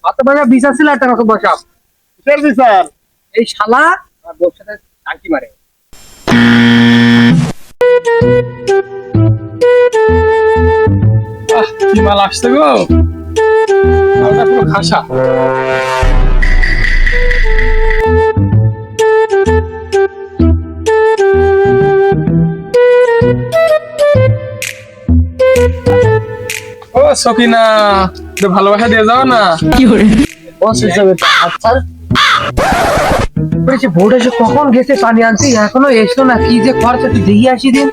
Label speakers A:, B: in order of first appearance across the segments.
A: অত বড় বিচার ছিল একটা রকম বসাব
B: কিসের বিচার?
A: এই শালা আর বোর সাথে টাঙ্কি মারে।
C: কি মাল আসছে গো, মালটা পুরো খাসা। ও সকিনা, একটু ভালোবাসা দিয়ে যাও না।
A: বস হিসেবে আচ্ছা বলেছে ভোট এসে কখন গেছে পানি আনতে, এখনো এসলো না। কি যে খরচা তুই দিয়ে আসি দিন।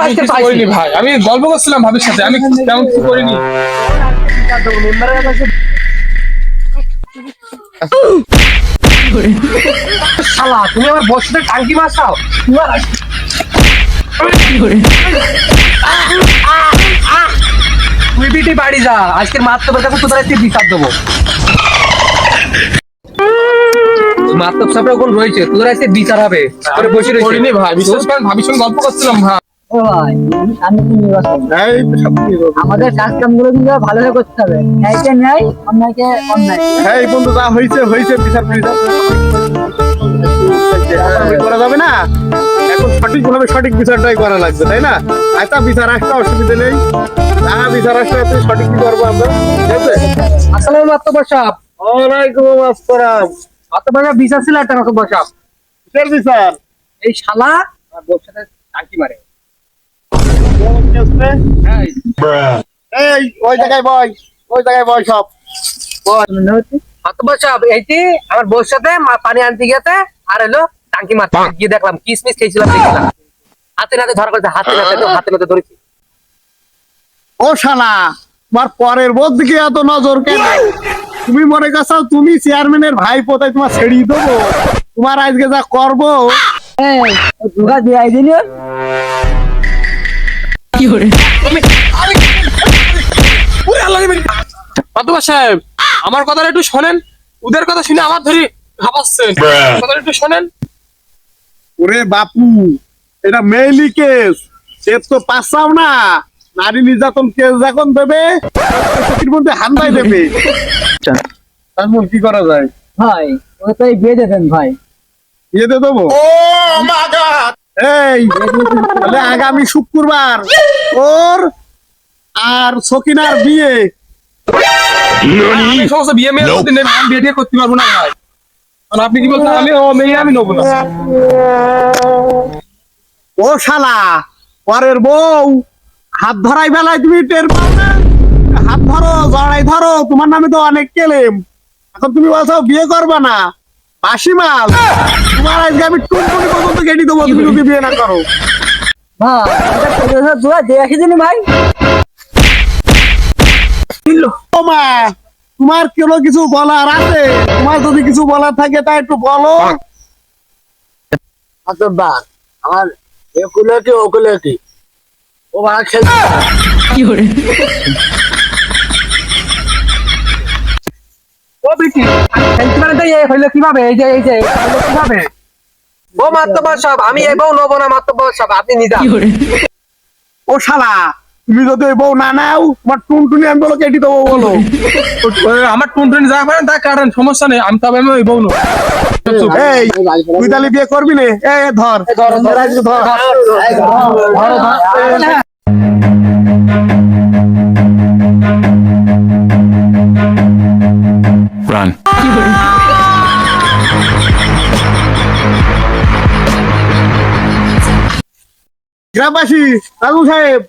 C: আমি কিছু করিনি ভাই, আমি গল্প করছিলাম ভাবির সাথে, আমি তেমন কিছু করিনি।
A: শালা তুমি আমার বসে টাঙ্কি মারছাও। তুই বিটি বাড়ি যা, আজকের মাত্তবের কাছে তোদের আজকে বিচার দেবো। মাত্তব সাপড়ে কোন রয়েছে, তোদের আজকে বিচার হবে। তোরে বসে রয়েছে
C: করিনি ভাই, বিশেষ করে ভাবির সঙ্গে গল্প করছিলাম ভাই।
D: ও ভাই, সামনে তো নির্বাচন।
B: এই তো সব ঠিক হবে।
D: আমাদের কাজ কামগুলো কিন্তু ভালোভাবে করতে হবে। ন্যায়কে ন্যায়, অন্যায়কে অন্যায়।
B: এই বন্ধু, যা হয়েছে হয়েছে, বিচার করা যাবে না। এখন সঠিক ভাবে সঠিক বিচারটাই করা লাগবে, তাই না? একটা বিচার আসতে অসুবিধা নেই, বিচার আসলে তুই সঠিক কি করবো আমরা, ঠিক আছে?
A: আসসালামু মাত্তব সাহেব।
B: ওয়ালাইকুম আসসালাম।
A: মাত্তব সাহেব বিচার ছিল একটা রকম বসাব।
B: কিসের বিচার?
A: এই শালা আর বোর সাথে টাঙ্কি মারে।
B: এই ওই জায়গায় বয়, ওই জায়গায় বয় সব।
A: মাত্তব সাহেব এইটি আমার বোর সাথে পানি আনতে গেছে, আর হলো টাঙ্কি মারতে গিয়ে দেখলাম কিসমিস খেয়েছিলাম, দেখছিলাম হাতে নাতে ধরা করেছে, হাতে নাতে ধরেছি।
B: ও শালা, তোমার পরের বোধ দিকে এত নজর কেন? তুমি মনে করছো তুমি চেয়ারম্যানের ভাই পোতায় তোমার ছেড়িয়ে দেবো? তোমার আজকে যা করবো।
D: এই, ও দুগা দিয়ে দিলি।
C: মাতুবা সাহেব, আমার কথাটা একটু শোনেন। ওদের কথা শুনে আমার ধরি ভাবাচ্ছেন, কথাটা একটু শোনেন।
B: ওরে বাপু, এটা মেইলি কেস, সে তো পাচ্ছাও না। নারী নির্যাতন কেস যখন দেবে, চোখের মধ্যে হান্দাই দেবে। তারপর কি করা যায়?
D: ভাই, ওটাই বেঁধে দেন ভাই।
B: বিয়ে দিয়ে দেবো? এই তাহলে আগামী শুক্রবার ওর আর সকিনার বিয়ে।
C: আমি সমস্ত বিয়ে মেয়ে করতে নেই, আমি বিয়ে টিয়ে করতে পারবো না ভাই। কারণ আপনি কি বলছেন, আমি ও মেয়ে আমি নেবো না।
B: ও শালা, পরের বউ হাত ধরাই বেলায় তুমি টের পাও না? হাত ধরো, জড়াই ধরো, তোমার নামে তো অনেক কেলেম। এখন তুমি বলছো বিয়ে করবা না, বাসি মাল। তোমার আজকে আমি টুনটুনি পর্যন্ত কেটে দেবো তুমি যদি বিয়ে না করো।
D: ভাই, এটা দুগা দিয়ে আসি দিলি ভাই।
B: ও মা, তোমার কোনো কিছু বলার আছে? তোমার যদি কিছু বলার থাকে তা একটু বলো।
A: আমার একুলেটি ওকুলেটি ও ভাড়া খেলছে। ও বিটি খেলতে পারে তো এই হইলো কিভাবে? এই যে হইলো কিভাবে? ও মাত্তব সাহেব, আমি এই বউ নেবো না। মাত্তব সাহেব আপনি নিজে
B: ও শালা, তুমি যদি এই বউ না নাও, তোমার টুনটুনি আমি বলো কেটে দেবো বলো।
C: আমার টুনটুনি যা পারেন তা কাটেন, সমস্যা নেই। আমি তবে আমি ওই বউ নেবো।
B: এই তুই তাহলে বিয়ে করবি না? ধর ধর ধর
E: Run.
B: গ্রামবাসী, রাজু সাহেব,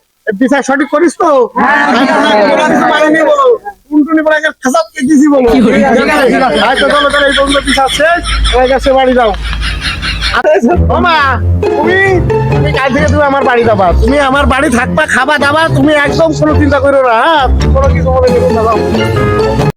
B: বিচার সঠিক করিস তো? টুনটুনি পড়ে খাসাপ দিছি বলো। আচ্ছা চলো চলো, এই পর্যন্ত বিচার শেষ, হয়ে গেছে, বাড়ি যাও। ও মা, তুমি কাল থেকে তুমি আমার বাড়ি যাবা। তুমি আমার বাড়ি থাকবা, খাবা দাবা, তুমি একদম কোনো চিন্তা করো না। হ্যাঁ, কোনো কিছু মনে করো না।